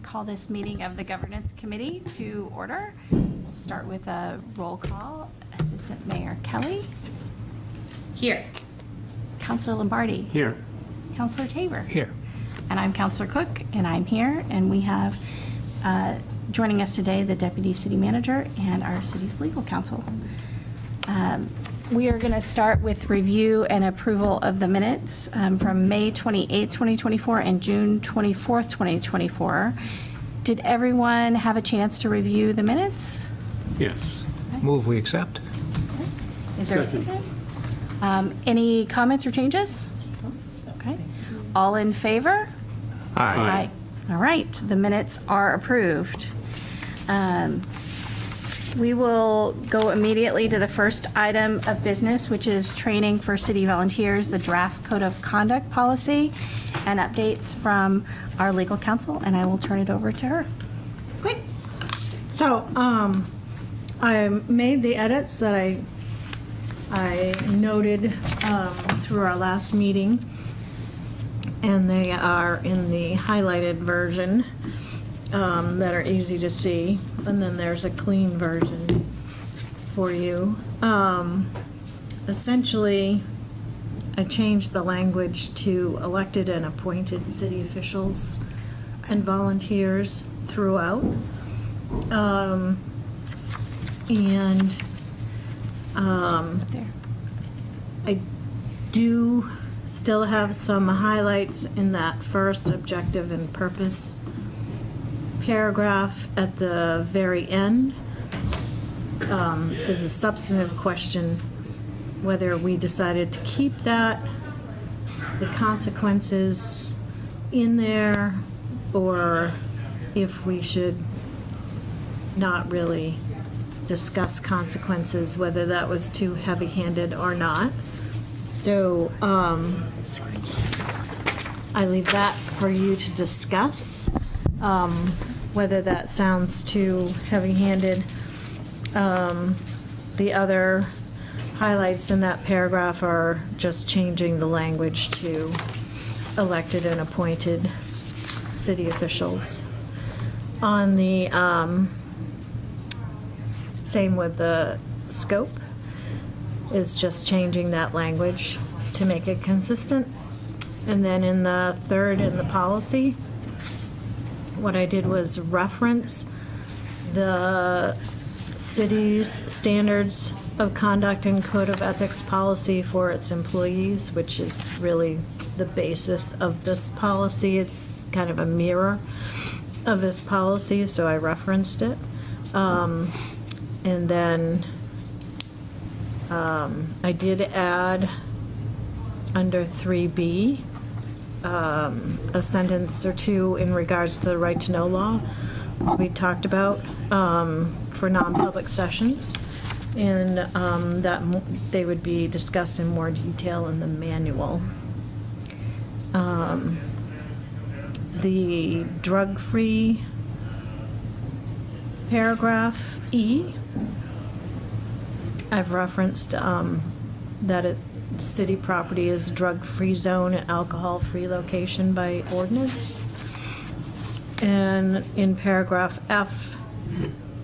call this meeting of the Governance Committee to order. We'll start with a roll call. Assistant Mayor Kelly. Here. Counselor Lombardi. Here. Counselor Tabor. Here. And I'm Counselor Cook, and I'm here. And we have joining us today the Deputy City Manager and our city's legal counsel. We are going to start with review and approval of the minutes from May 28, 2024 and June 24, 2024. Did everyone have a chance to review the minutes? Yes. Move we accept. Is there a Second. second? Any comments or changes? Okay. All in favor? Aye. All right, the minutes are approved. We will go immediately to the first item of business, which is training for city volunteers, the draft code of conduct policy, and updates from our legal counsel, and I will turn it over to her. Quick. So, I made the edits that I noted through our last meeting, and they are in the highlighted version that are easy to see, and then there's a clean version for you. Essentially, I changed the language to elected and appointed city officials and volunteers throughout. There. I do still have some highlights in that first objective and purpose paragraph at the very end. Is a substantive question whether we decided to keep that, the consequences in there, or if we should not really discuss consequences, whether that was too heavy-handed or not. So I leave that for you to discuss, whether that sounds too heavy-handed. The other highlights in that paragraph are just changing the language to elected and appointed city officials. On the same with the scope, is just changing that language to make it consistent. And then in the third, in the policy, what I did was reference the city's standards of conduct and code of ethics policy for its employees, which is really the basis of this policy. It's kind of a mirror of this policy, so I referenced it. And then I did add under 3B a sentence or two in regards to the right to know law, as we talked about, for non-public sessions. And that they would be discussed in more detail in the manual. The drug-free paragraph E, I've referenced that city property is a drug-free zone and alcohol-free location by ordinance. And in paragraph F,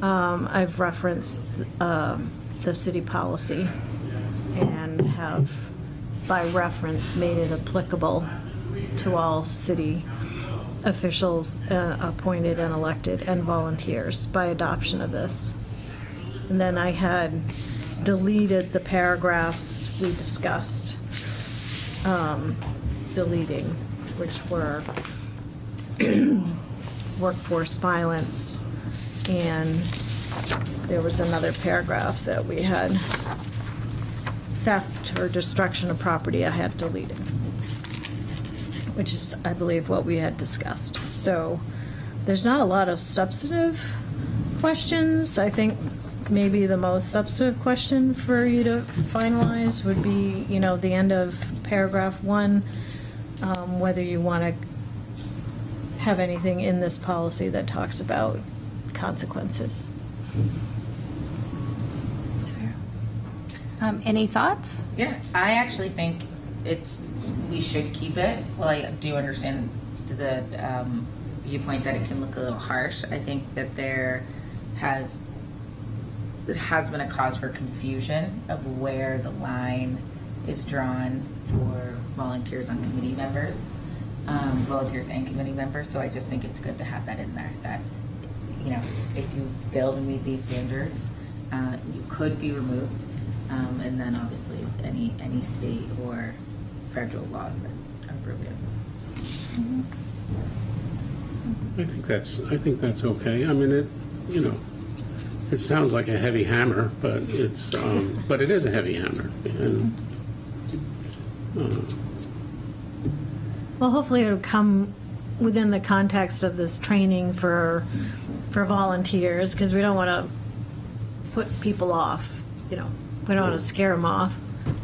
I've referenced the city policy and have, by reference, made it applicable to all city officials appointed and elected and volunteers by adoption of this. And then I had deleted the paragraphs we discussed deleting, which were workforce violence, and there was another paragraph that we had theft or destruction of property I had deleted, which is, I believe, what we had discussed. So there's not a lot of substantive questions. I think maybe the most substantive question for you to finalize would be, the end of paragraph 1, whether you want to have anything in this policy that talks about consequences. That's fair. Any thoughts? Yeah, I actually think we should keep it. Well, I do understand the viewpoint that it can look a little harsh. I think that it has been a cause for confusion of where the line is drawn for volunteers on committee members, volunteers and committee members. So I just think it's good to have that in there, that, you know, if you fail to meet these standards, you could be removed. And then obviously any state or federal laws that are broken. I think that's okay. I mean, it sounds like a heavy hammer, but but it is a heavy hammer. And, Well, hopefully it'll come within the context of this training for volunteers, because we don't want to put people off, we don't want to scare them off.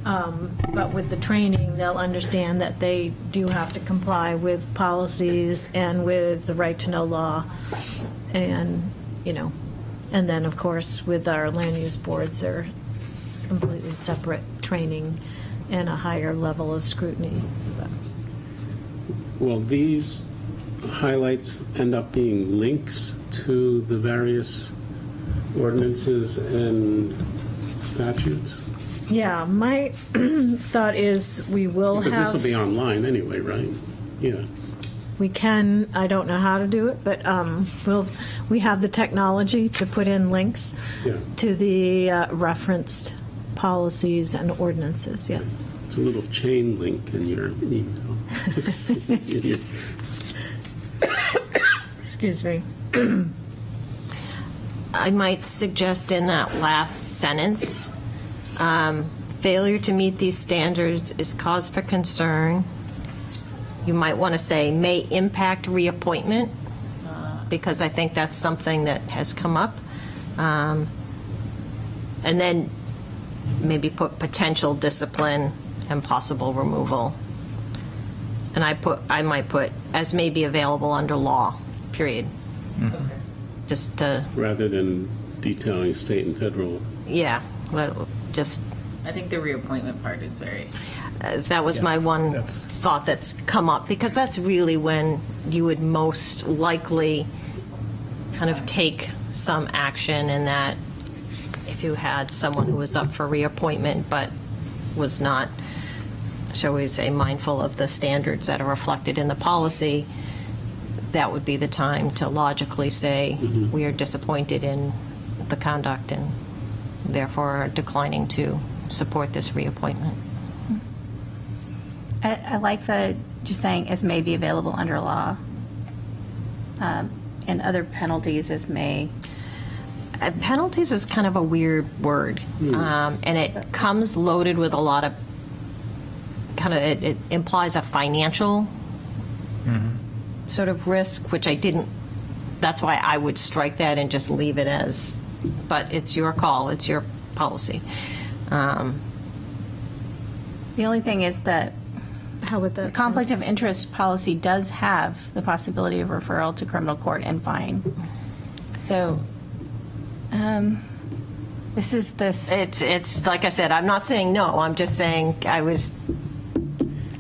But with the training, they'll understand that they do have to comply with policies and with the right to know law. And, and then, of course, with our land use boards, they're completely separate training and a higher level of scrutiny. But well, these highlights end up being links to the various ordinances and statutes? yeah, my thought is we will Because this will have, be online anyway, right? Yeah. we can, I don't know how to do it, but we have the technology to put in links Yeah. to the referenced policies and ordinances, yes. It's a little chain link in your email. Excuse me. I might suggest in that last sentence, failure to meet these standards is cause for concern. You might want to say may impact reappointment, because I think that's something that has come up. And then maybe put potential discipline and possible removal. And I might put as may be available under law, period. Just to, Rather than detailing state and federal. yeah, well, just, I think the reappointment part is very, that was my one thought that's come up, because that's really when you would most likely kind of take some action, in that if you had someone who was up for reappointment but was not, shall we say, mindful of the standards that are reflected in the policy, that would be the time to logically say, we are disappointed in the conduct and therefore are declining to support this reappointment. I like that you're saying as may be available under law, and other penalties as may. Penalties is kind of a weird word, and it comes loaded with a lot of it implies a financial sort of risk, which I didn't. That's why I would strike that and just leave it as. But it's your call. It's your policy. The only thing is that How would that the conflict of sound? interest policy does have the possibility of referral to criminal court and fine. So, this is this. It's like I said. I'm not saying no. I'm just saying I was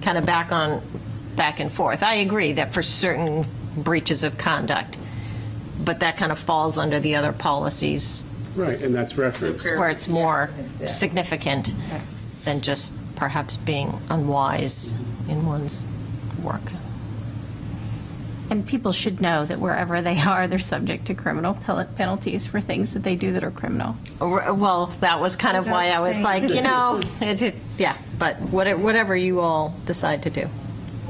kind of back and forth. I agree that for certain breaches of conduct, but that kind of falls under the other policies Right, and that's referenced. where it's more Yeah. significant than just perhaps being unwise in one's work. And people should know that wherever they are, they're subject to criminal penalties for things that they do that are criminal. Well, that was kind of why I was like, yeah, but whatever you all decide to do.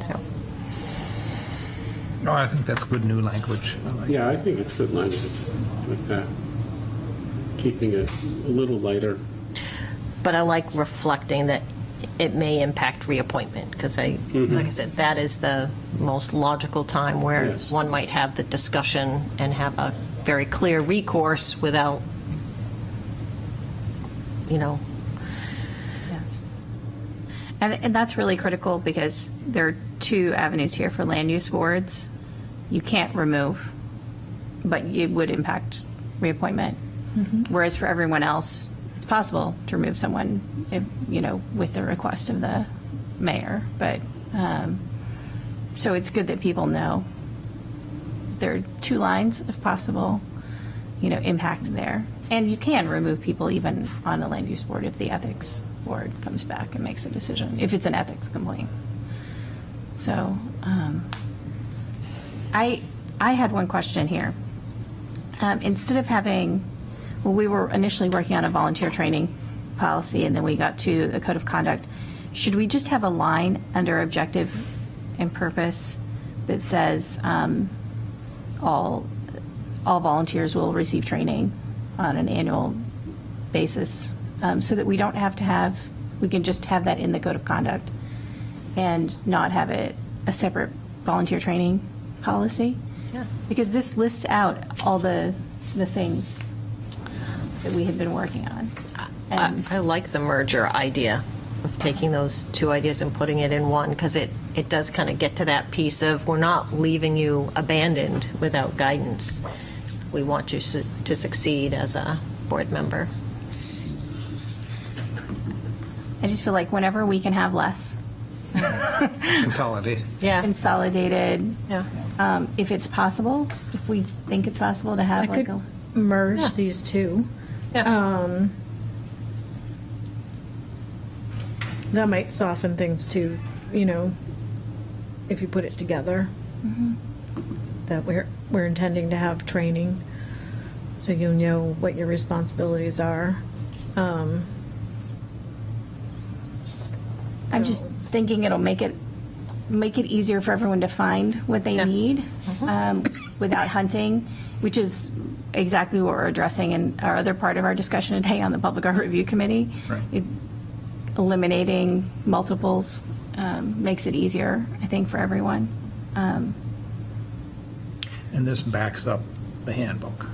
So, No, I think that's good new language. I like Yeah, I think it's good language like that. Keeping it a little lighter. but I like reflecting that it may impact reappointment, because like I said, that is the most logical time where Yes. one might have the discussion and have a very clear recourse without, Yes. And that's really critical, because there are two avenues here for land use boards. You can't remove, but it would impact reappointment. Whereas for everyone else, it's possible to remove someone, if, with the request of the mayor. But, so it's good that people know. there are two lines of possible, impact there. And you can remove people even on a land use board if the ethics board comes back and makes a decision, if it's an ethics complaint. So I had one question here. Instead of having, we were initially working on a volunteer training policy, and then we got to the code of conduct. Should we just have a line under objective and purpose that says all volunteers will receive training on an annual basis, so that we don't have to have, we can just have that in the code of conduct and not have it a separate volunteer training policy? Yeah. Because this lists out all the things that we had been working on. And I like the merger idea of taking those two ideas and putting it in one, because it does kind of get to that piece of, we're not leaving you abandoned without guidance. We want you to succeed as a board member. I just feel like whenever we can have less Consolidate. Yeah. consolidated, Yeah. if it's possible, if we think it's possible to have I like could a, merge Yeah. these two. Yeah. That might soften things too, if you put it together. That we're intending to have training, so you know what your responsibilities are. I'm just thinking it'll make it easier for everyone to find what they need without hunting, which is exactly what we're addressing in our other part of our discussion today on the Public Art Review Committee. Right. Eliminating multiples makes it easier, I think, for everyone. And this backs up the handbook.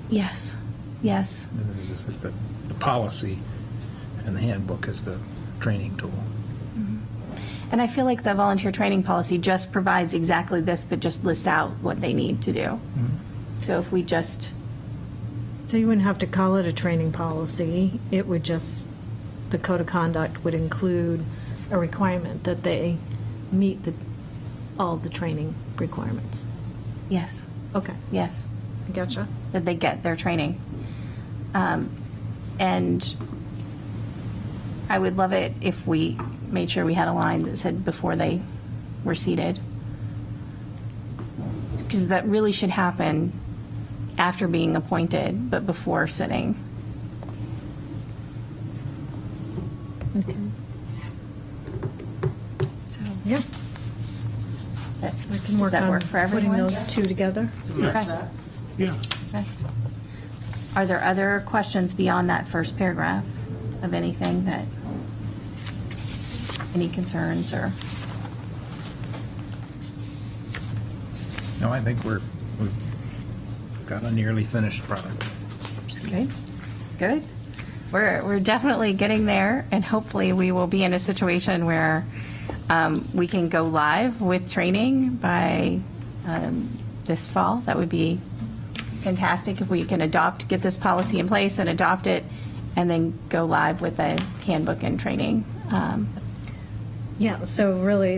Yes, yes. And then this is the policy, and the handbook is the training tool. And I feel like the volunteer training policy just provides exactly this, but just lists out what they need to do. So if we just, So you wouldn't have to call it a training policy. It would just, the code of conduct would include a requirement that they meet all the training requirements. yes, Okay, yes, I gotcha. that they get their training. And I would love it if we made sure we had a line that said before they were seated. Because that really should happen after being appointed, but before sitting. Okay. So, Yeah, that- I can work does that on work for putting everyone? those two together. Okay. Yeah. Okay. Are there other questions beyond that first paragraph of anything that, any concerns or? No, I think we've got a nearly finished product. Good, good. We're definitely getting there, and hopefully we will be in a situation where we can go live with training by this fall. That would be fantastic if we can get this policy in place and adopt it, and then go live with a handbook and training. Yeah, so really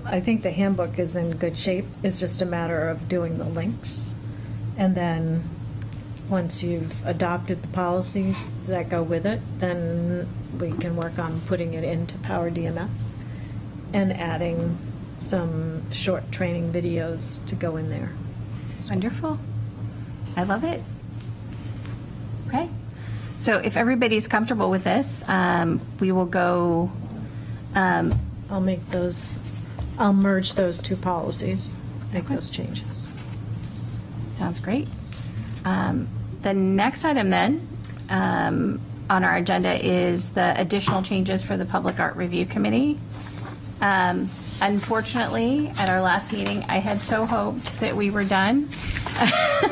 I think the handbook is in good shape. It's just a matter of doing the links. And then, once you've adopted the policies that go with it, then we can work on putting it into Power DMS and adding some short training videos to go in there. Wonderful. I love it. Okay. So if everybody's comfortable with this, we will go, I'll merge those two policies, make those changes. sounds great. The next item then on our agenda is the additional changes for the Public Art Review Committee. Unfortunately, at our last meeting, I had so hoped that we were done.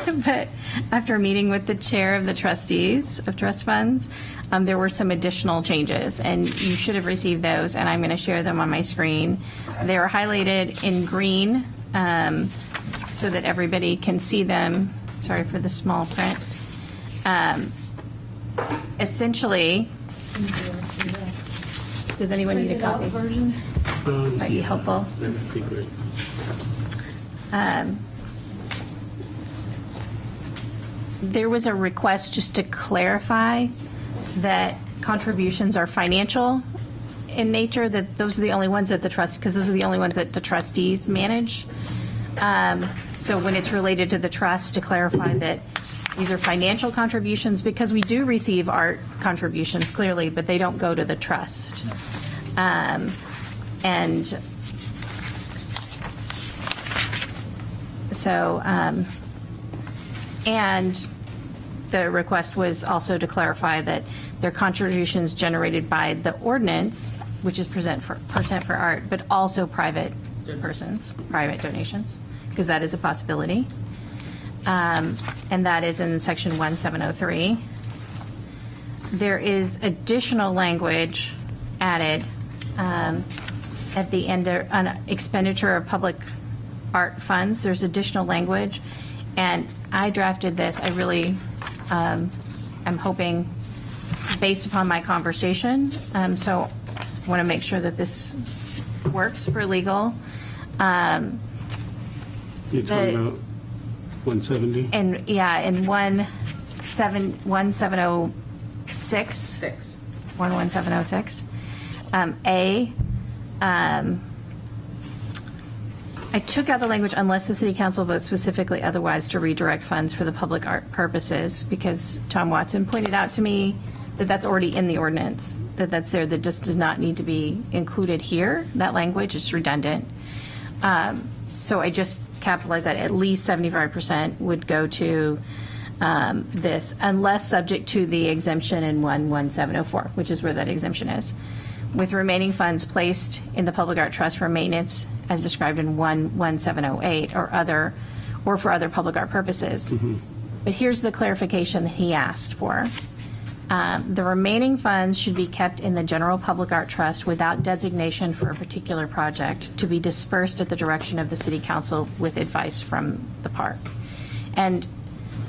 But after meeting with the chair of the trustees of trust funds, there were some additional changes, and you should have received those, and I'm going to share them on my screen. They are highlighted in green so that everybody can see them. Sorry for the small print. Essentially, does anyone need a copy? Might be helpful. That would be great. there was a request just to clarify that contributions are financial in nature, that those are the only ones that because those are the only ones that the trustees manage. So when it's related to the trust, to clarify that these are financial contributions, because we do receive art contributions clearly, but they don't go to the trust. And so, and the request was also to clarify that their contributions generated by the ordinance, which is percent for art, but also private persons, private donations, because that is a possibility. And that is in section 1703. There is additional language added at the end of on expenditure of public art funds. There's additional language, and I drafted this. I really am hoping, based upon my conversation, so I want to make sure that this works for legal. You're talking about 170? And yeah, in 1706. 11706. I took out the language unless the city council votes specifically otherwise to redirect funds for the public art purposes, because Tom Watson pointed out to me that that's already in the ordinance, that's there, that just does not need to be included here. That language is redundant. So I just capitalized that at least 75% would go to this, unless subject to the exemption in 11704, which is where that exemption is, with remaining funds placed in the public art trust for maintenance as described in 11708 or for other public art purposes. But here's the clarification that he asked for. The remaining funds should be kept in the general public art trust without designation for a particular project, to be dispersed at the direction of the city council with advice from the park. And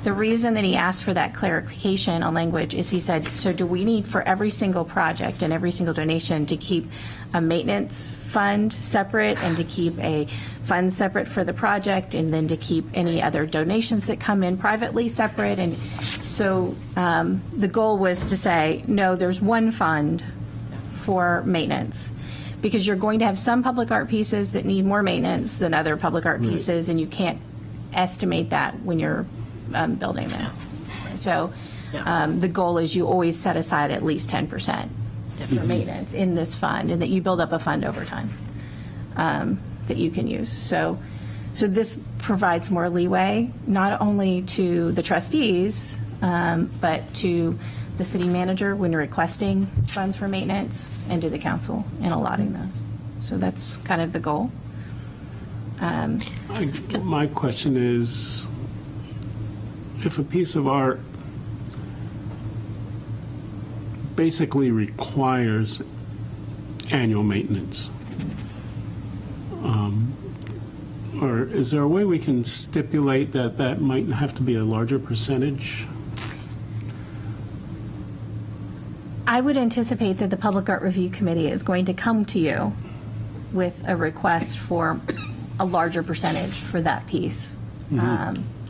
the reason that he asked for that clarification on language is he said, so do we need for every single project and every single donation to keep a maintenance fund separate and to keep a fund separate for the project and then to keep any other donations that come in privately separate? And so the goal was to say, no, there's one fund for maintenance, because you're going to have some public art pieces that need more maintenance than other public art pieces, and you can't estimate that when you're building them. So the goal is you always set aside at least 10% for maintenance in this fund, and that you build up a fund over time that you can use. So this provides more leeway, not only to the trustees, but to the city manager when you're requesting funds for maintenance, and to the council in allotting those. So that's kind of the goal. My question is, if a piece of art basically requires annual maintenance, or is there a way we can stipulate that that might have to be a larger percentage? I would anticipate that the Public Art Review Committee is going to come to you with a request for a larger percentage for that piece,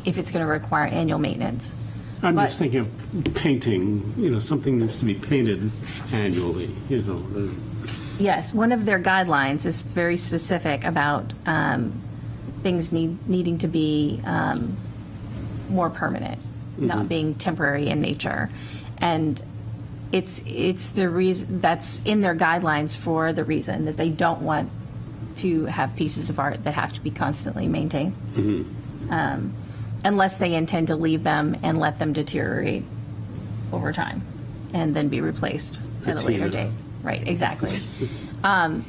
if it's going to require annual maintenance. I'm just thinking of painting, something needs to be painted annually, Yes, one of their guidelines is very specific about things needing to be more permanent, not being temporary in nature. And it's the reason that's in their guidelines for the reason that they don't want to have pieces of art that have to be constantly maintained, unless they intend to leave them and let them deteriorate over time and then be replaced at a later date. Right, exactly.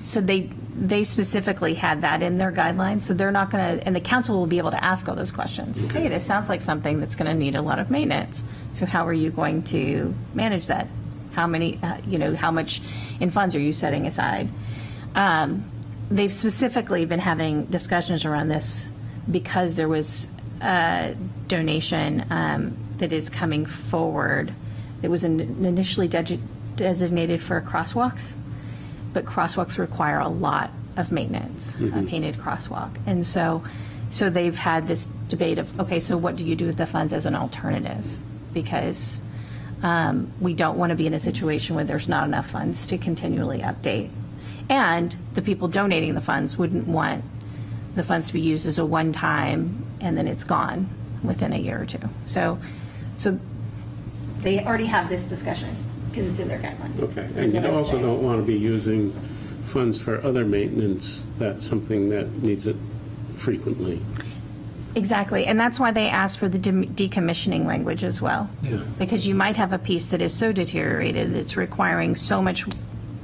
So they specifically had that in their guidelines, so they're not going to, and the council will be able to ask all those questions. Hey, this sounds like something that's going to need a lot of maintenance. So how are you going to manage that? How many, how much in funds are you setting aside? They've specifically been having discussions around this because there was a donation that is coming forward that was initially designated for crosswalks, but crosswalks require a lot of maintenance, a painted crosswalk. And so So they've had this debate of, okay, so what do you do with the funds as an alternative? Because we don't want to be in a situation where there's not enough funds to continually update. And the people donating the funds wouldn't want the funds to be used as a one-time and then it's gone within a year or two. So they already have this discussion because it's in their guidelines. Okay, That's and what you I would also say. don't want to be using funds for other maintenance, that's something that needs it frequently. Exactly, and that's why they asked for the decommissioning language as well. Yeah. Because you might have a piece that is so deteriorated, it's requiring so much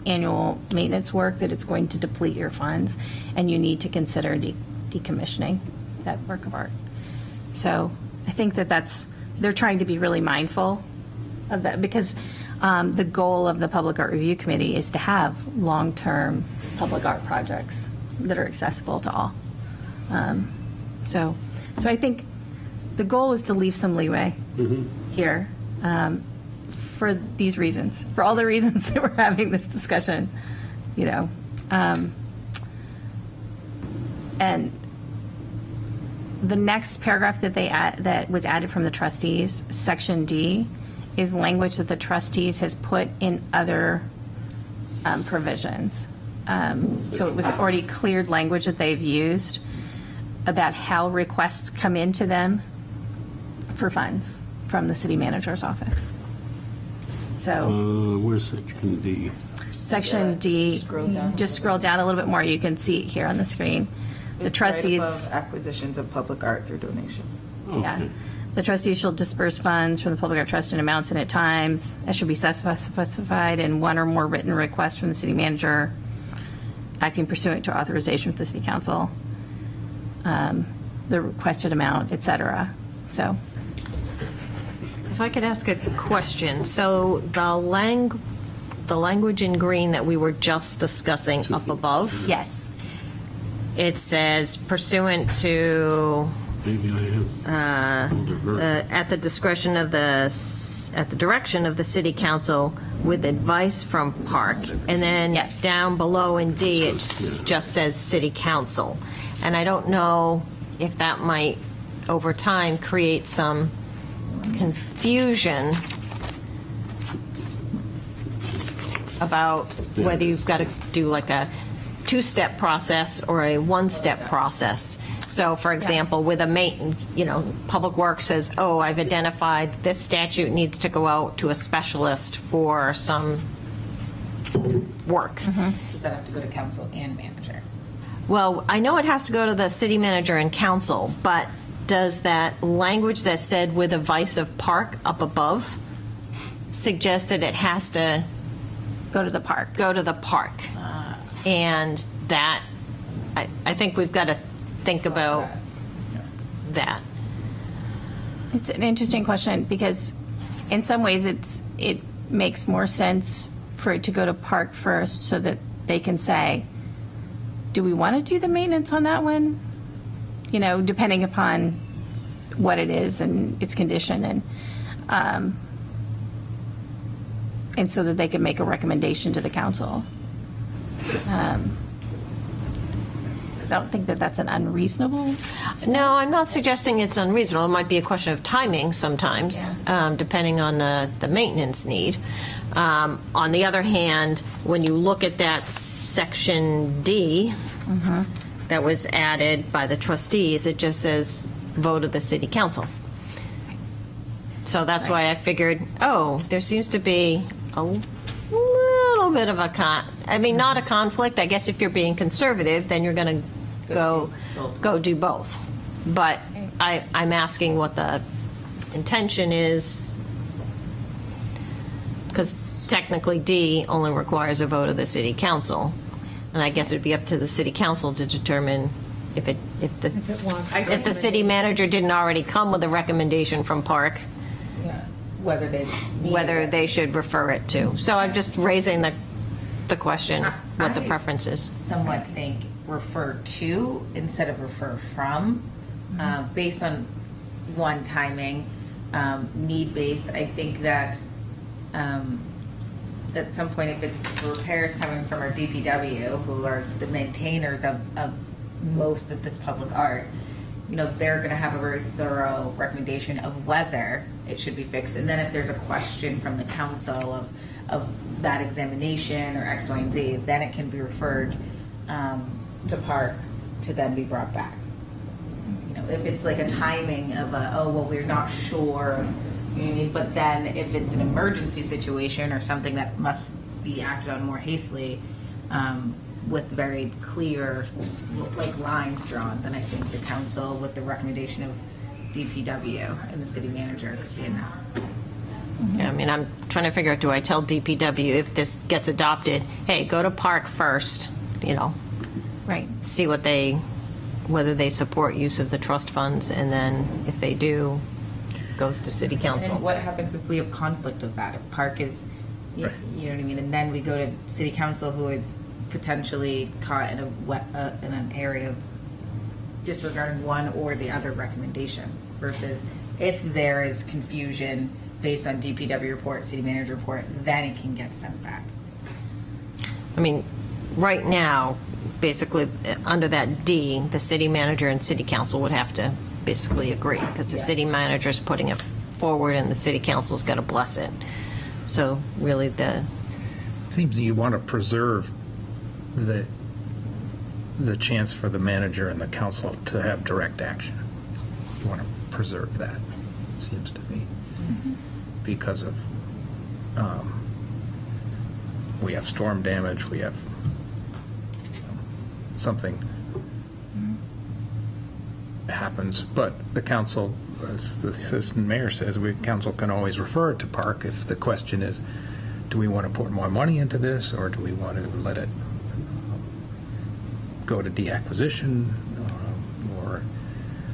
annual maintenance work that it's going to deplete your funds, and you need to consider decommissioning that work of art. So I think they're trying to be really mindful of that, because the goal of the Public Art Review Committee is to have long-term public art projects that are accessible to all. So I think the goal is to leave some leeway here for these reasons, for all the reasons that we're having this discussion, you know. And the next paragraph that was added from the trustees, section D, is language that the trustees has put in other provisions. So it was already cleared language that they've used about how requests come into them for funds from the city manager's office. So Where's section D? section D, just scroll down a little bit more, you can see it here on the screen. The trustees. Right above acquisitions of public art through donation. Yeah. Okay. The trustees shall disperse funds from the Public Art Trust in amounts and at times, as should be specified in one or more written requests from the city manager, acting pursuant to authorization with the city council, the requested amount, et cetera. So, If I could ask a question, so the language in green that we were just discussing up above, yes. it says pursuant to, Maybe I have older version. at the direction of the city council with advice from Park. And then Yes. down below in D, it just says city council. And I don't know if that might, over time, create some confusion about whether you've got to do like a two-step process or a one-step process. So, for example, with Public Works says, oh, I've identified this statute needs to go out to a specialist for some work. Does that have to go to council and manager? Well, I know it has to go to the city manager and council, but does that language that said with advice of Park up above suggest that it has to Go to the park. go to the park? And that, I think we've got to think about that. It's an interesting question because in some ways it makes more sense for it to go to park first so that they can say, do we want to do the maintenance on that one? You know, depending upon what it is and its condition, and so that they can make a recommendation to the council. I don't think that that's an unreasonable. No, I'm not suggesting it's unreasonable. It might be a question of timing sometimes, depending on the maintenance need. On the other hand, when you look at that section D that was added by the trustees, it just says vote of the city council. So that's why I figured, there seems to be a little bit of not a conflict. I guess if you're being conservative, then you're going to go do both. But I'm asking what the intention is, because technically D only requires a vote of the city council. And I guess it would be up to the city council to determine if the city manager didn't already come with a recommendation from Park, whether they should refer it to. So I'm just raising the question, what the preference is. Somewhat think refer to instead of refer from, based on one, timing, need-based. I think that at some point, if it's repairs coming from our DPW, who are the maintainers of most of this public art, they're going to have a very thorough recommendation of whether it should be fixed. And then if there's a question from the council of that examination or X, Y, and Z, then it can be referred to Park to then be brought back. If it's like a timing of we're not sure, but then if it's an emergency situation or something that must be acted on more hastily, with very clear lines drawn, then I think the council with the recommendation of DPW and the city manager could be enough. Yeah, I mean, I'm trying to figure out, do I tell DPW if this gets adopted, hey, go to Park first, Right. see whether they support use of the trust funds, and then if they do, goes to city council. And what happens if we have conflict of that? If Park is, you know what I mean, and then we go to city council who is potentially caught in in an area of disregarding one or the other recommendation, versus if there is confusion based on DPW report, city manager report, then it can get sent back. I mean, right now, basically, under that D, the city manager and city council would have to basically agree, because the city manager's putting it forward and the city council's got to bless it. So really Seems you want to preserve the chance for the manager and the council to have direct action. You want to preserve that, it seems to me. Because of, we have storm damage, we have something happens, but the council, as the assistant mayor says, council can always refer it to Park if the question is, do we want to put more money into this, or do we want to let it go to deacquisition, or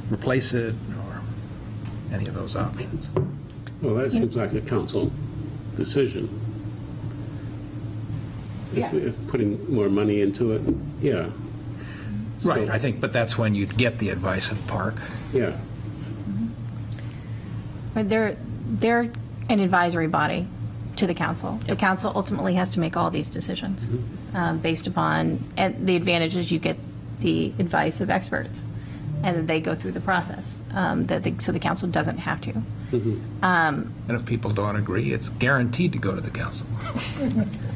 replace it, or any of those options? Well, that seems like a council decision. Yeah. If putting more money into it, yeah. Right, So- I think, but that's when you'd get the advice of Park. Yeah. But they're an advisory body to the council. The council ultimately has to make all these decisions based upon, and the advantage is you get the advice of experts, and then they go through the process, so the council doesn't have to. And if people don't agree, it's guaranteed to go to the council.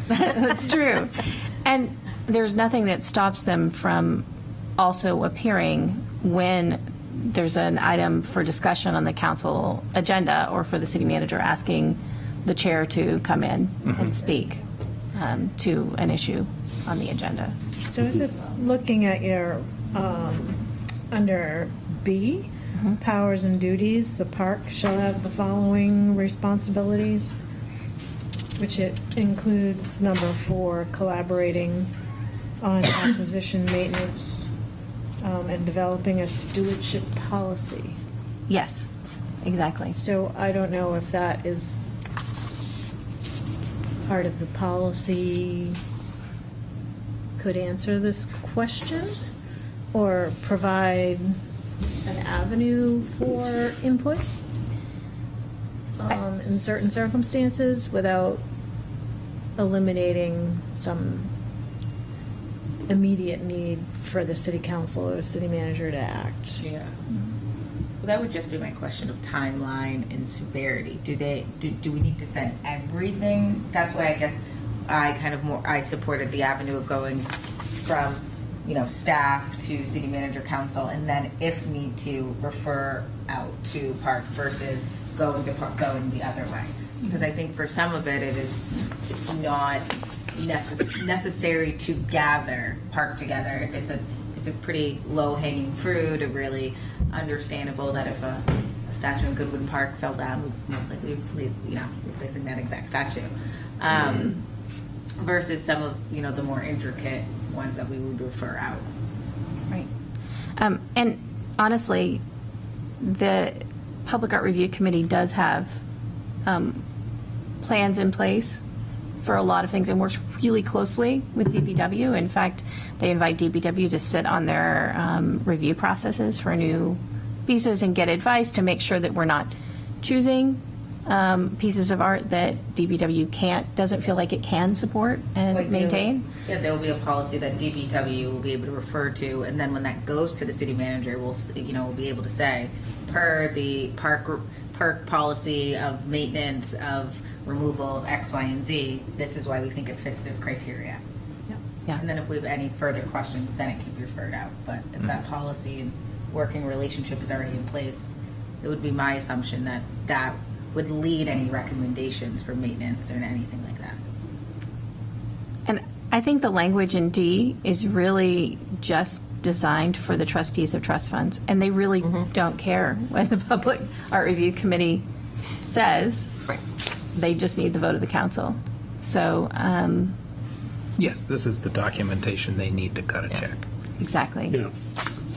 That's true. And there's nothing that stops them from also appearing when there's an item for discussion on the council agenda, or for the city manager asking the chair to come in and speak to an issue on the agenda. So I was just looking at your, under B, powers and duties, the park shall have the following responsibilities, which it includes number 4, collaborating on acquisition, maintenance, and developing a stewardship policy. Yes, exactly. So I don't know if that is part of the policy, could answer this question, or provide an avenue for input in certain circumstances without eliminating some immediate need for the city council or city manager to act. Yeah. Well, that would just be my question of timeline and severity. Do we need to send everything? That's why I guess I supported the avenue of going from, staff to city manager council, and then if need to refer out to Park versus going the other way. Because I think for some of it's not necessary to gather Park together. If it's a pretty low hanging fruit, a really understandable that if a statue in Goodwin Park fell down, we'd most likely be replacing that exact statue. Versus some of the more intricate ones that we would refer out. Right. And honestly, the Public Art Review Committee does have plans in place for a lot of things and works really closely with DPW. In fact, they invite DPW to sit on their review processes for new pieces and get advice to make sure that we're not choosing pieces of art that DPW doesn't feel like it can support and Like, maintain. Yeah, there will be a policy that DPW will be able to refer to, and then when that goes to the city manager, we'll be able to say, per the park policy of maintenance of removal of X, Y, and Z, this is why we think it fits the criteria. Yeah. And then if we have any further questions, then it can be referred out. But if that policy and working relationship is already in place, it would be my assumption that that would lead any recommendations for maintenance or anything like that. And I think the language in D is really just designed for the trustees of trust funds, and they really don't care what the Public Art Review Committee says. Right. They just need the vote of the council. So, Yes, this is the documentation they need to cut a check. exactly. Yeah.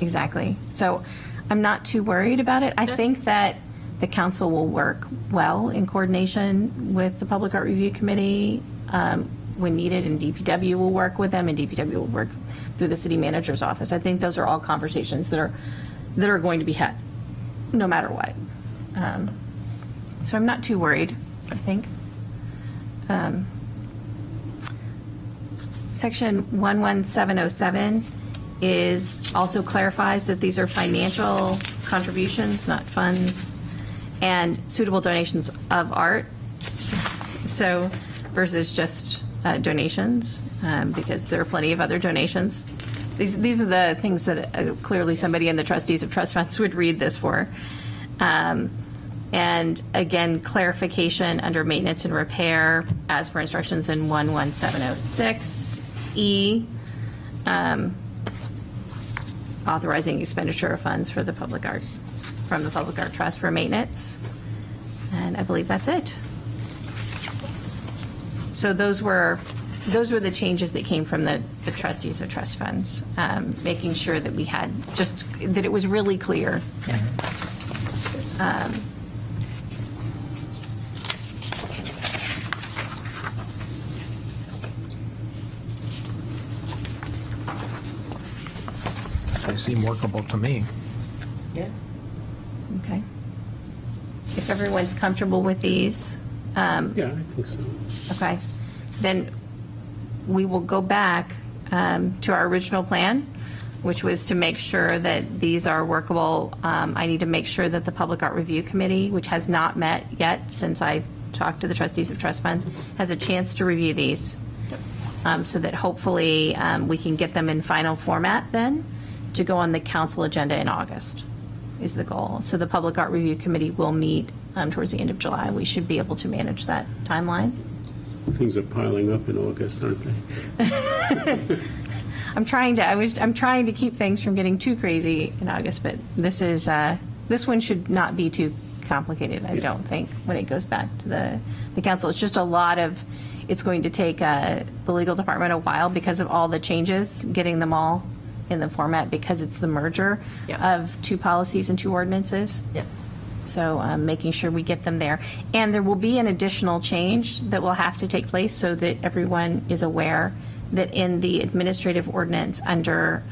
Exactly. So I'm not too worried about it. I think that the council will work well in coordination with the Public Art Review Committee when needed, and DPW will work with them, and DPW will work through the city manager's office. I think those are all conversations that are going to be had, no matter what. So I'm not too worried, I think. Section 11707 also clarifies that these are financial contributions, not funds, and suitable donations of art. So versus just donations, because there are plenty of other donations. These are the things that clearly somebody in the trustees of trust funds would read this for. And again, clarification under maintenance and repair as per instructions in 11706E, authorizing expenditure of funds for the public art, from the Public Art Trust for maintenance. And I believe that's it. So those were the changes that came from the trustees of trust funds, making sure that we had that it was really clear. They seem workable to me. Yeah. Okay. If everyone's comfortable with these, Yeah, I think so. okay, then we will go back to our original plan, which was to make sure that these are workable. I need to make sure that the Public Art Review Committee, which has not met yet since I talked to the trustees of trust funds, has a chance to review these, so that hopefully we can get them in final format then to go on the council agenda in August is the goal. So the Public Art Review Committee will meet towards the end of July. We should be able to manage that timeline. Things are piling up in August, aren't they? I'm trying to keep things from getting too crazy in August, but this one should not be too complicated, I don't think, when it goes back to the council. It's just it's going to take the legal department a while because of all the changes, getting them all in the format, because it's the merger of two policies and two ordinances. Yeah. So making sure we get them there. And there will be an additional change that will have to take place so that everyone is aware that in the administrative ordinance under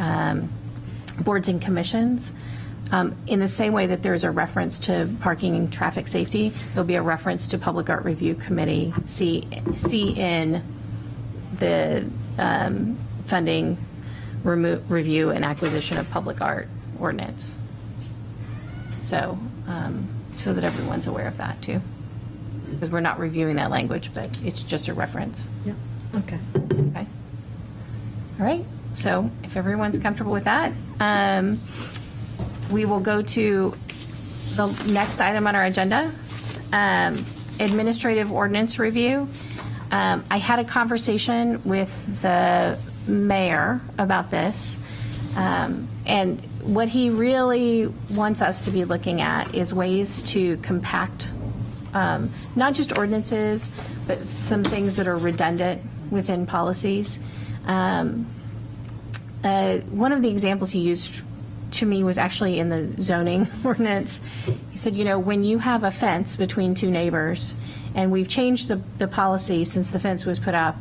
boards and commissions, in the same way that there's a reference to parking and traffic safety, there'll be a reference to Public Art Review Committee, C in the funding, review, and acquisition of public art ordinance. So, so that everyone's aware of that too. Because we're not reviewing that language, but it's just a reference. Yeah, okay. Okay. All right. So if everyone's comfortable with that, we will go to the next item on our agenda, administrative ordinance review. I had a conversation with the mayor about this, and what he really wants us to be looking at is ways to compact not just ordinances, but some things that are redundant within policies. One of the examples he used to me was actually in the zoning ordinance. He said, when you have a fence between two neighbors, and we've changed the policy since the fence was put up,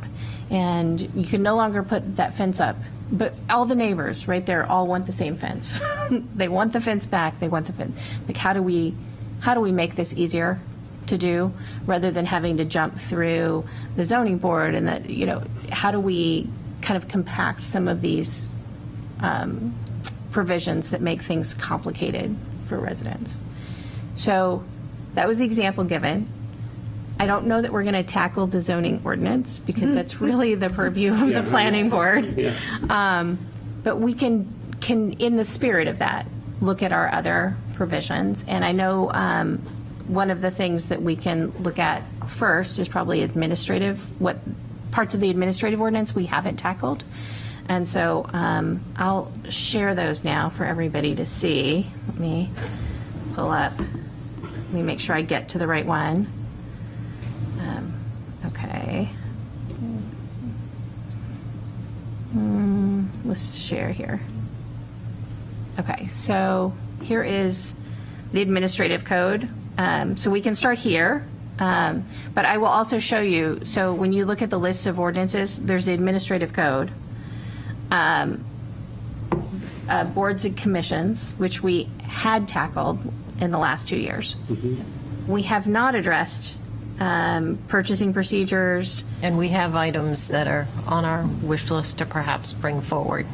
and you can no longer put that fence up, but all the neighbors right there all want the same fence. They want the fence back. They want the fence. Like, how do we make this easier to do, rather than having to jump through the zoning board, and that, how do we kind of compact some of these provisions that make things complicated for residents. So that was the example given. I don't know that we're going to tackle the zoning ordinance, because that's really the purview of the planning board. Yeah. But we can, in the spirit of that, look at our other provisions. And I know one of the things that we can look at first is probably what parts of the administrative ordinance we haven't tackled. And so I'll share those now for everybody to see. Let me pull up. Let me make sure I get to the right one. Okay. Let's share here. Okay, so here is the administrative code. So we can start here, but I will also show you, so when you look at the list of ordinances, there's the administrative code, boards and commissions, which we had tackled in the last 2 years. We have not addressed purchasing procedures. And we have items that are on our wish list to perhaps bring forward.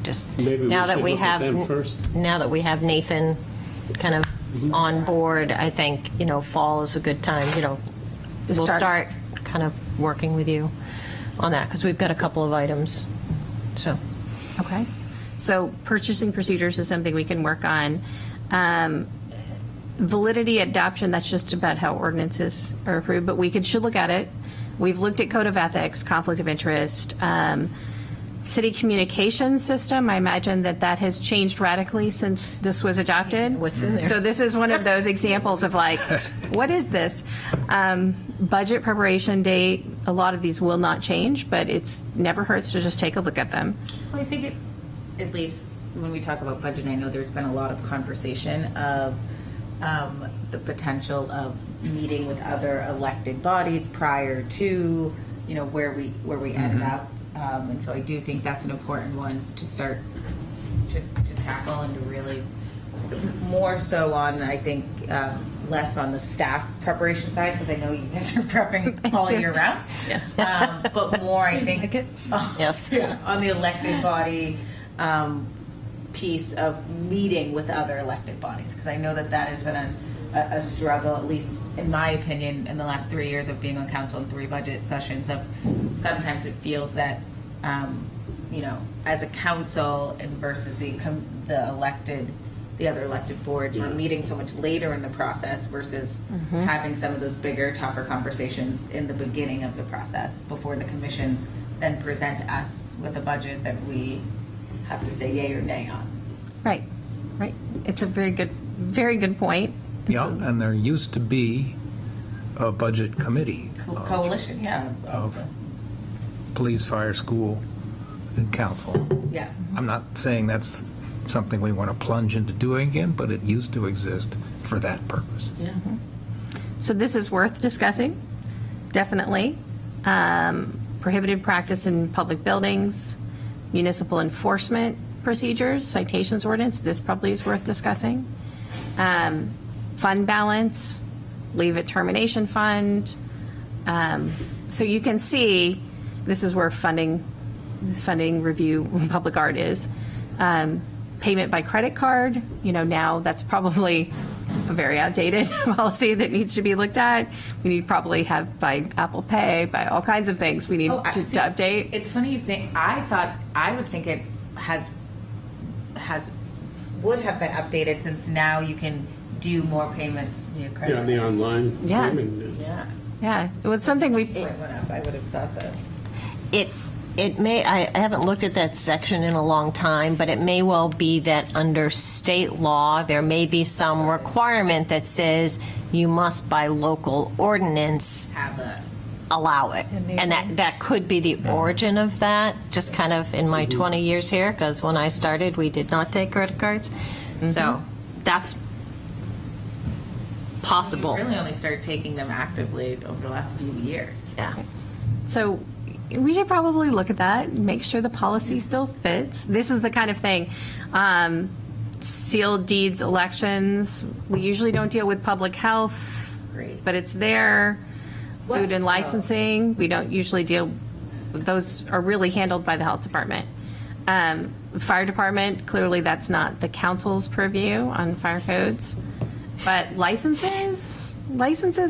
Just Maybe we now that should we look at have them first. now that we have Nathan kind of on board, I think fall is a good time. We'll start kind of working with you on that, because we've got a couple of items. So Okay. So purchasing procedures is something we can work on. Validity adoption, that's just about how ordinances are approved, but we should look at it. We've looked at code of ethics, conflict of interest, city communications system. I imagine that has changed radically since this was adopted. What's in there? So this is one of those examples of like, what is this? Budget preparation date, a lot of these will not change, but it's never hurts to just take a look at them. Well, I think at least when we talk about budget, I know there's been a lot of conversation of the potential of meeting with other elected bodies prior to, where we ended up. And so I do think that's an important one to start to tackle, and to really more so on, I think, less on the staff preparation side, because I know you guys are prepping all year round. Yes. But more, I think, Yes. yeah, on the elected body piece of meeting with other elected bodies, because I know that has been a struggle, at least in my opinion, in the last 3 years of being on council and 3 budget sessions. Of sometimes it feels that as a council and versus the other elected boards, we're meeting so much later in the process versus having some of those bigger, tougher conversations in the beginning of the process before the commissions then present us with a budget that we have to say yay or nay on. Right. It's a very good point. Yeah, and there used to be a budget committee Coalition, yeah. of police, fire, school, and council. Yeah. I'm not saying that's something we want to plunge into doing again, but it used to exist for that purpose. Yeah. So this is worth discussing, definitely. Prohibited practice in public buildings, municipal enforcement procedures, citations ordinance, this probably is worth discussing. Fund balance, leave at termination fund. So you can see, this is where funding review public art is. Payment by credit card, now that's probably a very outdated policy that needs to be looked at. We need probably have by Apple Pay, by all kinds of things we need to update. It's funny you think. I would think it would have been updated, since now you can do more payments via credit. Yeah, the online Yeah. payment is. Yeah. Yeah, it was something we, It went up. I would have thought that. It may, I haven't looked at that section in a long time, but it may well be that under state law, there may be some requirement that says you must, by local ordinance, Have a. allow it. And that could be the origin of that, just kind of in my 20 years here, because when I started, we did not take credit cards. So that's possible. We really only started taking them actively over the last few years. Yeah. so we should probably look at that, make sure the policy still fits. This is the kind of thing. Sealed deeds elections, we usually don't deal with public health great. but it's their What? food and licensing. We don't usually deal, those are really handled by the health department. Fire department, clearly that's not the council's purview on fire codes. But licenses,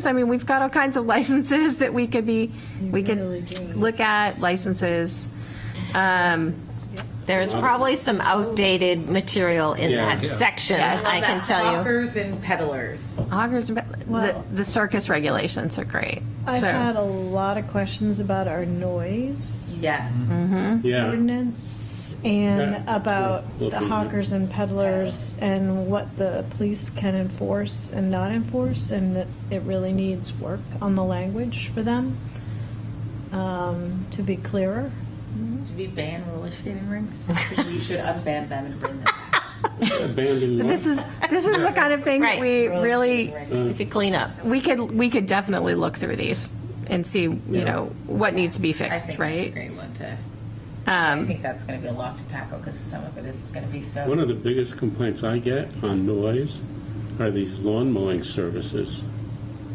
I mean, we've got all kinds of licenses that we could really do. look at, licenses. There's probably some outdated material in Yeah. that Yeah. section, Yes. I can tell you. Hawkers and peddlers. Augers, Well- the circus regulations are great. I've So- had a lot of questions about our noise Yes. Yeah. ordinance and That's about worth the looking at. hawkers and peddlers and what the police can enforce and not enforce, and that it really needs work on the language for them to be clearer. Should we ban roller skating rinks? Because we should unban them and bring them back. Abandoned. But this is the kind of thing that Right. we Roller really, skating rinks. You could clean up. we could definitely look through these and see, you know, what needs to be I fixed, think that's a right? great one to, I think that's going to be a lot to tackle because some of it is going to be so. One of the biggest complaints I get on noise are these lawn mowing services.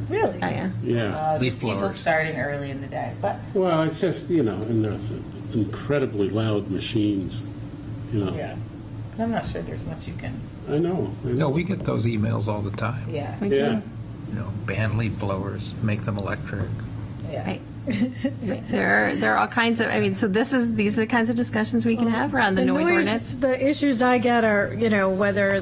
Really? Oh, yeah. Yeah. These Leaf people blowers. starting early in the day, but Well, it's just, you know, and they're incredibly loud machines, you know. yeah, but I'm not sure there's much you can. I know. No, we get those emails all the time. Yeah, Me too. Yeah. You know, ban leaf blowers, make them electric. yeah. Right. There are all kinds of, I mean, so these are the kinds of discussions we can have around the noise ordinance. The issues I get are, you know, whether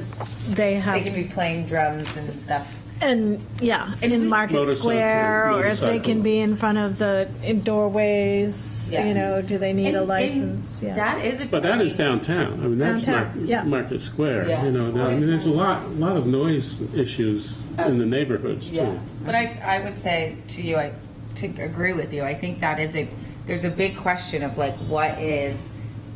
they They have, can be playing drums and stuff. and yeah, And in we- Market Motorcycle- Square, or if they can motorcycles. be in front of the doorways, Yes. you know, do they need And- a and license? Yeah. That is a. But that is downtown. I mean, that's Downtown, yeah. Market Square, Yeah. you know. I mean, there's a lot of noise issues in the neighborhoods, Yeah, too. but I would say to you, to agree with you, I think that is there's a big question of like what is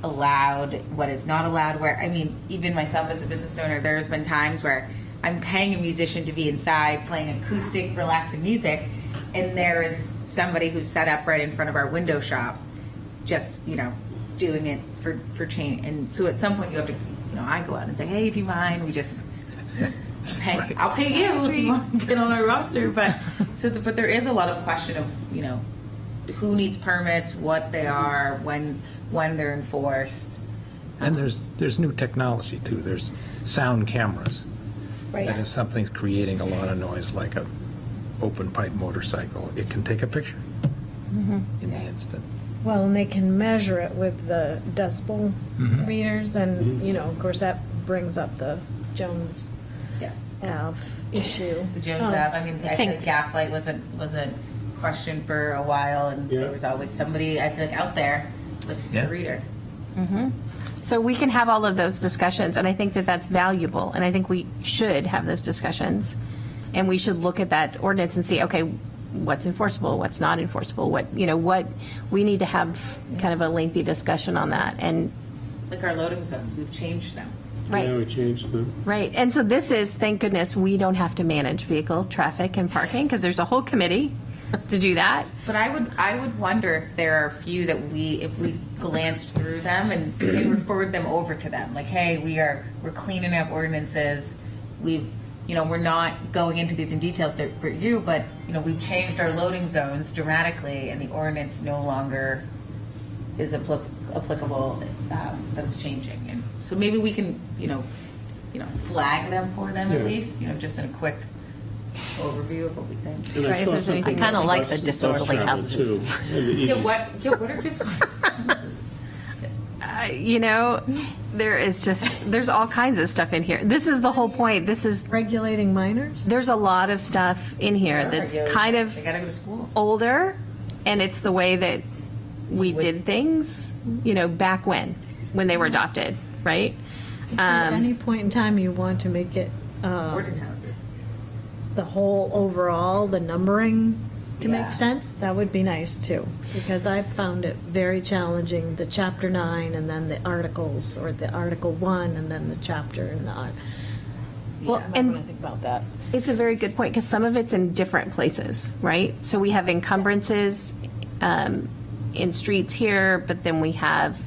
allowed, what is not allowed, where, I mean, even myself as a business owner, there's been times where I'm paying a musician to be inside playing acoustic, relaxing music, and there is somebody who's set up right in front of our window shop, just, you know, doing it for change. And so at some point you have to, you know, I go out and say, hey, do you mind? We just I'll pay you if you want to get on our roster. But but there is a lot of question of, you know, who needs permits, what they are, when they're enforced. And there's new technology too. There's sound cameras. Right. And if something's creating a lot of noise, like a open pipe motorcycle, it can take a picture in the instant. Well, and they can measure it with the decibel readers, and, you know, of course, that brings up the Jones Yes. Ave issue. The Jones Ave. I mean, I think- think gaslight was a question for a while, and Yeah. there was always somebody, I feel like, out there with Yeah. the reader. So we can have all of those discussions, and I think that that's valuable, and I think we should have those discussions. And we should look at that ordinance and see, okay, what's enforceable, what's not enforceable, what we need to have kind of a lengthy discussion on that. And, Like our loading zones, we've changed them. right. Yeah, we changed them. Right, and so this is, thank goodness, we don't have to manage vehicle traffic and parking, because there's a whole committee to do that. But I would wonder if there are a few that if we glanced through them and referred them over to them, like, hey, we're cleaning up ordinances, we're not going into these in details for you, but, you know, we've changed our loading zones dramatically, and the ordinance no longer is applicable, so it's changing. And so maybe we can, flag them for them at Yeah. least, just in a quick overview of what we think. And Right, if saw there's something anything I kinda about like bus- the disorderly bus travel, houses. too, in the Yeah, east. what are just There's all kinds of stuff in here. This is the whole point. Regulating minors? There's a lot of stuff in here that's kind of They gotta go to school. older, and it's the way that we did things, back when they were adopted, right? At any point in time, you want to make it Boarding houses. the whole overall, the numbering to Yeah. make sense, that would be nice too. Because I've found it very challenging, the chapter 9 and then the articles, or the article 1 and then the chapter and the art. Well, When and I think about that. it's a very good point, because some of it's in different places, right? So we have encumbrances in streets here, but then we have,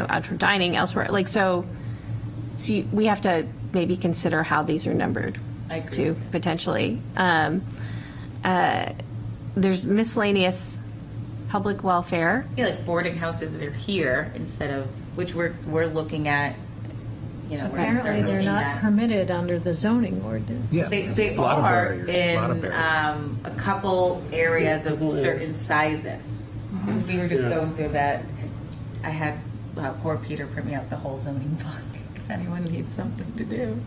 outdoor dining elsewhere. We have to maybe consider how these are numbered I agree too, with that. potentially. there's miscellaneous public welfare. I feel like boarding houses are here instead of, which we're looking at, you know, we're gonna start Apparently, they're looking not at. permitted under the zoning ordinance. Yeah, They there's a lot of are barriers, a lot of in barriers. a couple areas of certain sizes. We were just Yeah. going through that. I had poor Peter print me out the whole zoning book if anyone needs something to do.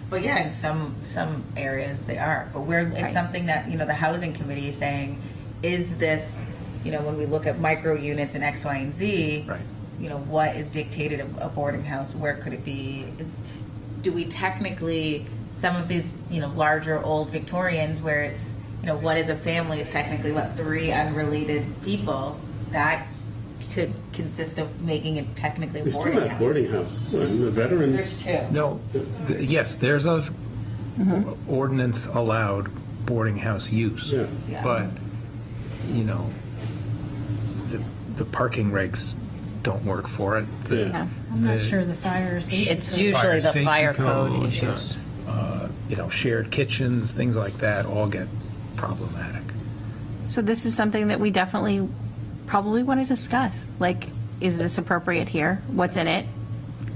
But yeah, in some areas they are. But Right. it's something that, you know, the housing committee is saying, is this, you know, when we look at micro units and X, Y, and Z, Right. you know, what is dictated of a boarding house? Where could it be? Do we technically, some of these, you know, larger old Victorians where it's, you know, what is a family is technically what, 3 unrelated people, that could consist of making it technically a We still boarding have house. boarding house. And the veterans, There's 2. No, yes, there's a ordinance allowed boarding house use. Yeah. Yeah. But, you know, the parking regs don't work for it. yeah. I'm not The- sure the fire safety. It's code- usually the safety fire code code, issues. You know, shared kitchens, things like that all get problematic. So this is something that we definitely probably want to discuss. Like, is this appropriate here? What's in it?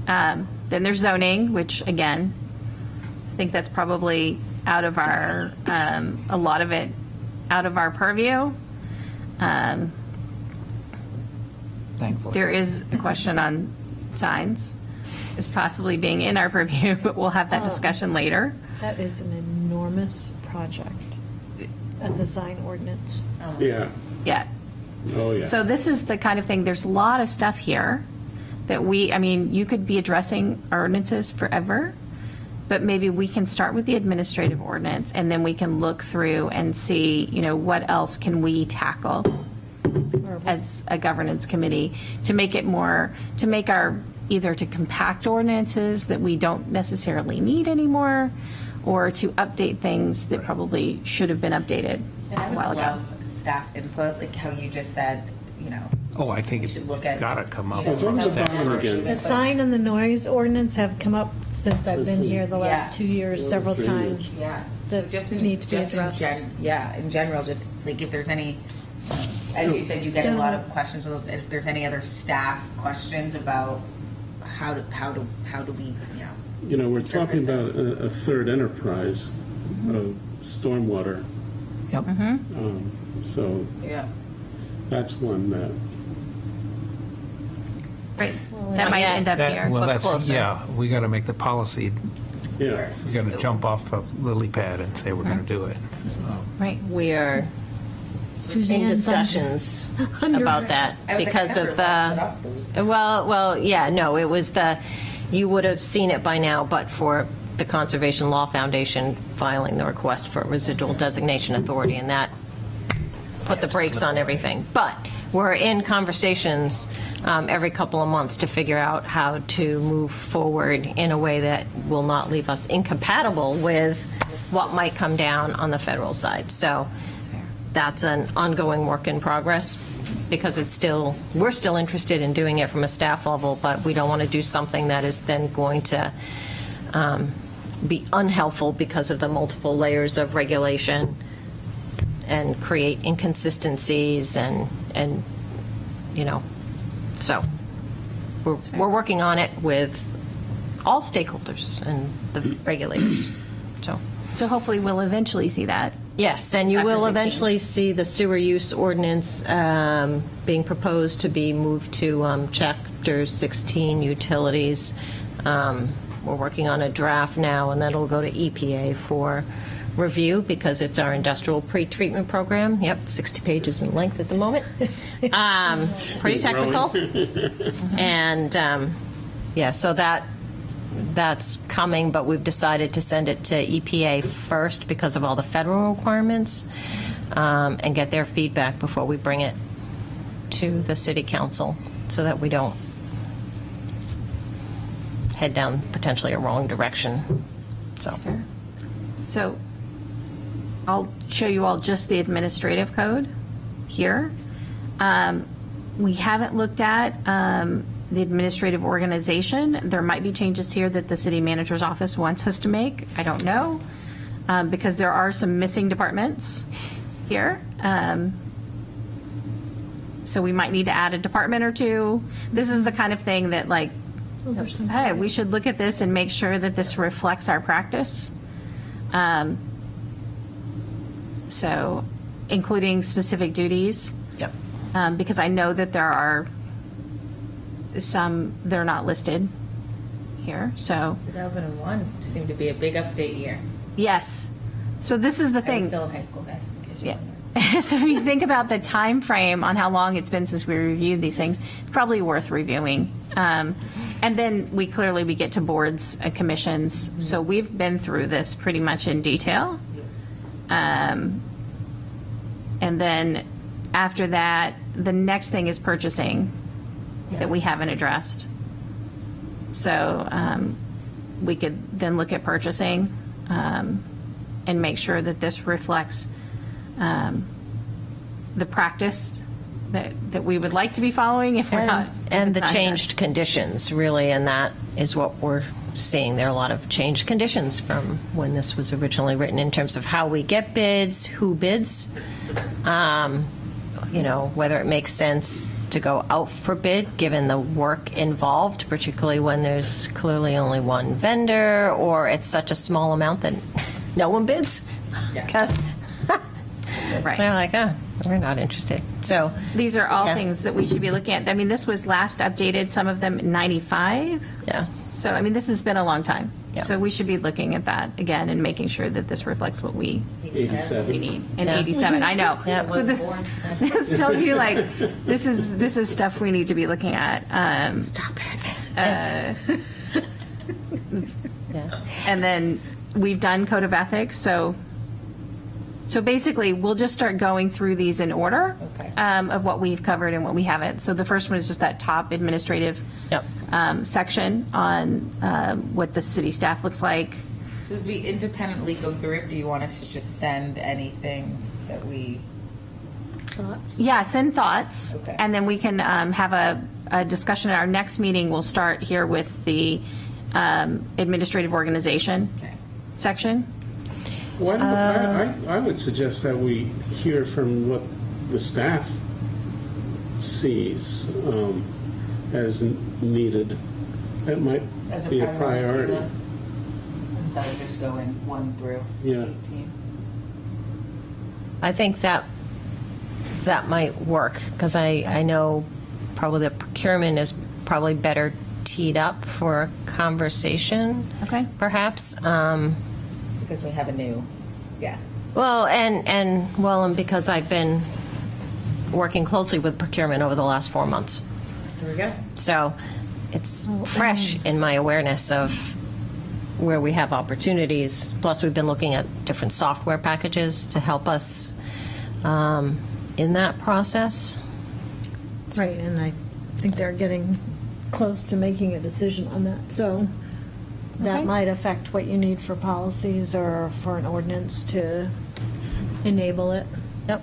Then there's zoning, which again, I think that's probably out of our, a lot of it out of our purview. Thankfully. There is a question on signs as possibly being in our purview, but we'll have that discussion later. That is an enormous project, the sign ordinance. Yeah. Yeah. Oh, yeah. So this is the kind of thing, there's a lot of stuff here that I mean, you could be addressing ordinances forever, but maybe we can start with the administrative ordinance and then we can look through and see, you know, what else can we tackle as a governance committee to make it more, to make either to compact ordinances that we don't necessarily need anymore, or to update things that probably should have been updated And I a would while ago. love staff input, like how you just said, you know. Oh, I think it's should look at- got to come up Yeah. from Go to the staff bottom first. again. The sign and the noise ordinance have come up since I've been here the last Yeah. 2 years, several 3 years. times. Yeah. That Just need to be just addressed. yeah, in general, just like if there's any, as you said, you get a lot of questions of those. If there's any other staff questions about how do we, you know. You know, we're talking about a third enterprise of stormwater. Yep. So Yeah. that's one that, Right, that might yeah. end up here. Well, but that's, closer. yeah, we got to make the policy, yeah. we got to jump off the lily pad and say we're going to do it. Right. We are in discussions about that I was like, because I of never the, crossed it off. well, yeah, no, it was you would have seen it by now, but for the Conservation Law Foundation filing the request for residual designation authority, and that put the brakes on everything. But we're in conversations every couple of months to figure out how to move forward in a way that will not leave us incompatible with what might come down on the federal side. So that's an ongoing work in progress because we're still interested in doing it from a staff level, but we don't want to do something that is then going to be unhelpful because of the multiple layers of regulation and create inconsistencies and you know, so we're working on it with all stakeholders and the regulators. So hopefully we'll eventually see that. Yes, and you After will 16. eventually see the sewer use ordinance being proposed to be moved to Chapter 16 utilities. We're working on a draft now, and that'll go to EPA for review because it's our industrial pretreatment program. Yep, 60 pages in length at the moment. Pretty technical. And, yeah, so that's coming, but we've decided to send it to EPA first because of all the federal requirements and get their feedback before we bring it to the city council so that we don't head down potentially a wrong direction. So I'll show you all just the administrative code here. We haven't looked at the administrative organization. There might be changes here that the city manager's office wants us to make. I don't know. because there are some missing departments here. So we might need to add a department or two. This is the kind of thing that like, hey, we should look at this and make sure that this reflects our practice. So including specific duties. Yep. Because I know that there are some that are not listed here, so, 2001 seemed to be a big update year. yes. So this is the I was thing. still in high school, guys, in case you Yeah. wondered. So if you think about the time frame on how long it's been since we reviewed these things, it's probably worth reviewing. And then we get to boards and commissions. So we've been through this pretty much in detail. And then after that, the next thing is purchasing that we haven't addressed. So we could then look at purchasing and make sure that this reflects the practice that we would like to be following if we're not. And if the it's not changed conditions, really, and that is what we're seeing. There are a lot of changed conditions from when this was originally written in terms of how we get bids, who bids, whether it makes sense to go out for bid, given the work involved, particularly when there's clearly only one vendor, or it's such a small amount that no one bids. Yeah. Because done. Right. they're like, we're not interested. So, These are all Yeah. things that we should be looking at. I mean, this was last updated, some of them in 95. yeah. So, I mean, this has been a long time. Yeah. So we should be looking at that again and making sure that this reflects what we 87. need. And Yeah. 87, I know. Yeah. So this tells you, like, this is stuff we need to be looking at. Stop it. Yeah. And then we've done code of ethics, so basically, we'll just start going through these in order Okay. of what we've covered and what we haven't. So the first one is just that top administrative Yep. section on what the city staff looks like. So as we independently go through it, do you want us to just send anything that we? Thoughts? Yeah, send thoughts. Okay. And then we can have a discussion at our next meeting. We'll start here with the administrative organization Okay. section. Why don't, I would suggest that we hear from what the staff sees as needed. That might As be a priority. list, instead of just going 1 through Yeah. 18. I think that might work, because I know probably the procurement is probably better teed up for a conversation. Okay. Perhaps. Because we have a new, yeah. Well, and because I've been working closely with procurement over the last 4 months. Here we go. So it's fresh in my awareness of where we have opportunities. Plus, we've been looking at different software packages to help us in that process. Right, and I think they're getting close to making a decision on that, so that Okay. might affect what you need for policies or for an ordinance to enable it. Yep.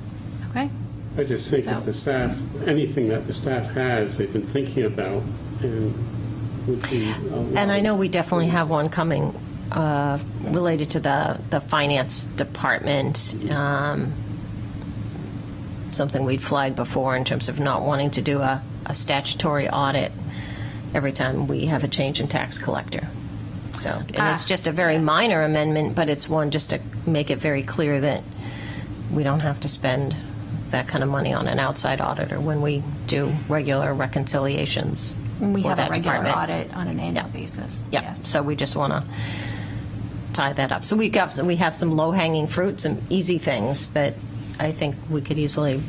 Okay. I just think So- if the staff, anything that the staff has, they've been thinking about and would be. And I know we definitely have one coming related to the finance department. Something we'd flagged before in terms of not wanting to do a statutory audit every time we have a change in tax collector. So, and it's just a very minor amendment, but it's one just to make it very clear that we don't have to spend that kind of money on an outside auditor when we do regular reconciliations When we for have a that regular department. audit on an annual Yeah. basis. Yep. Yes. So we just want to tie that up. So we have some low-hanging fruit, some easy things that I think we could easily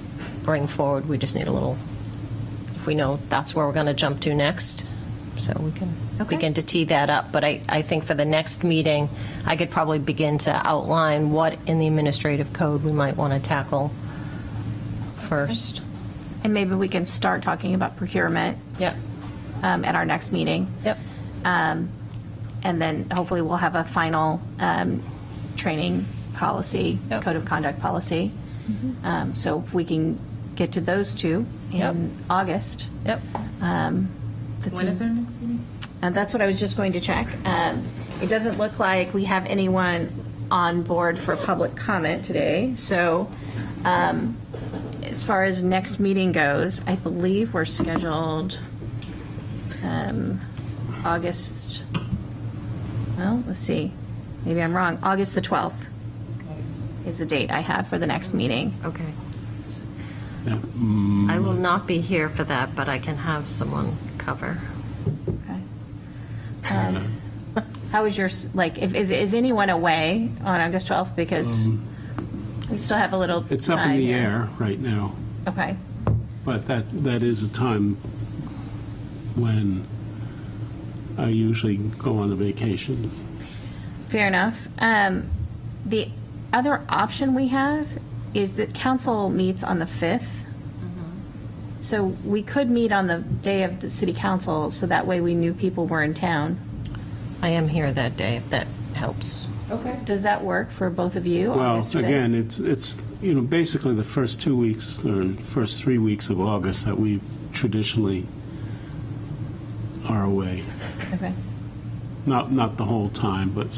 bring forward. We just need a little, if we know that's where we're going to jump to next, so we can Okay. begin to tee that up. But I think for the next meeting, I could probably begin to outline what in the administrative code we might want to tackle first. And maybe we can start talking about procurement Yep. at our next meeting. Yep. And then hopefully we'll have a final training policy, Yep. code of conduct policy. So if we can get to those two Yep. in August. Yep. That's When is our next meeting? And that's what I was just going to check. It doesn't look like we have anyone on board for public comment today. So as far as next meeting goes, I believe we're scheduled August, well, let's see, maybe I'm wrong, August the 12th is the date I have for the next meeting. Okay. Yeah. I will not be here for that, but I can have someone cover. Okay. How is yours, like, is anyone away on August 12th? Because we still have a little time. It's up in the here. air right now, Okay. but that is a time when I usually go on the vacation. Fair enough. The other option we have is that council meets on the 5th. So we could meet on the day of the city council, so that way we knew people were in town. I am here that day, if that helps. Okay. Does that work for both of you? Well, August 5th? again, it's basically the first 2 weeks or first 3 weeks of August that we traditionally are away. Okay. Not the whole time, but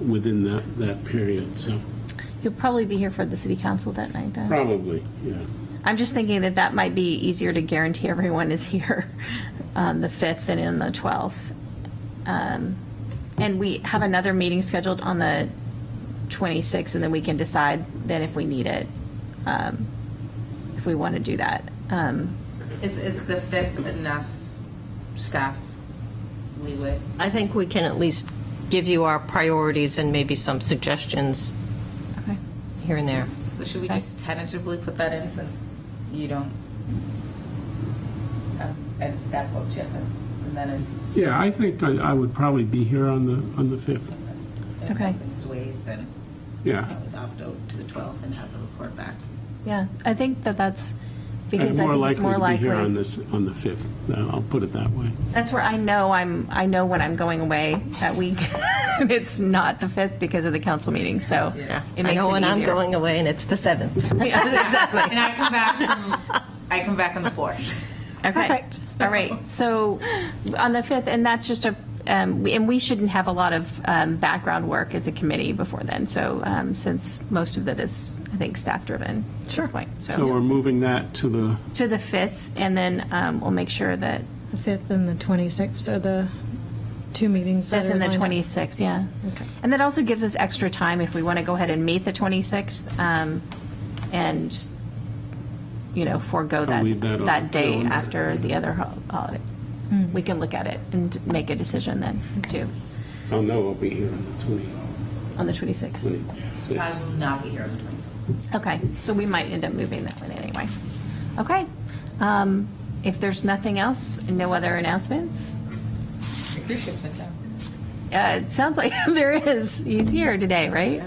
within that period. So You'll probably be here for the city council that night, then? probably, yeah. I'm just thinking that might be easier to guarantee everyone is here on the 5th and on the 12th. And we have another meeting scheduled on the 26th, and then we can decide then if we need it, if we want to do that. Is the 5th enough staff leeway? I think we can at least give you our priorities and maybe some suggestions Okay. here and there. So should we Okay. just tentatively put that in since you don't have that booked yet? And then Yeah, I think I would probably be here on the 5th. if Okay. something sways, then Yeah. I always opt out to the 12th and have the report back. Yeah, I think that's because I'm I more think it's likely more to be here likely. on the 5th. I'll put it that way. That's where I know when I'm going away that week. It's not the 5th because of the council meeting, so Yeah. it I makes know it when I'm easier. going away and it's the 7th. Yeah, exactly. And I come back on the 4th. Okay. Perfect. All right. So on the 5th, and that's just and we shouldn't have a lot of background work as a committee before then. So since most of it is, I think, staff driven at this point. So we're moving that to To the 5th, and then we'll make sure that The 5th and the 26th are the two meetings that 5th are and the lined up. 26th, yeah. Okay. And that also gives us extra time if we want to go ahead and meet the 26th and, forego I'll leave that on that the day calendar. after the other holiday. We can look at it and make a decision then, too, I'll know I'll be here on the on the 26th. 26th. I will not be here on the 26th. Okay, so we might end up moving that one anyway. Okay. If there's nothing else, and no other announcements, Your cruise ship's in town. it sounds like there is. He's here today, right?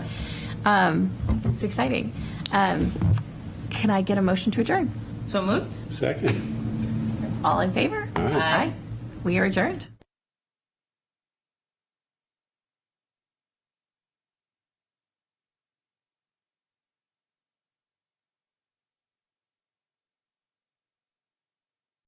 It's exciting. Can I get a motion to adjourn? So moved? Second. All in favor? Aye. We are adjourned.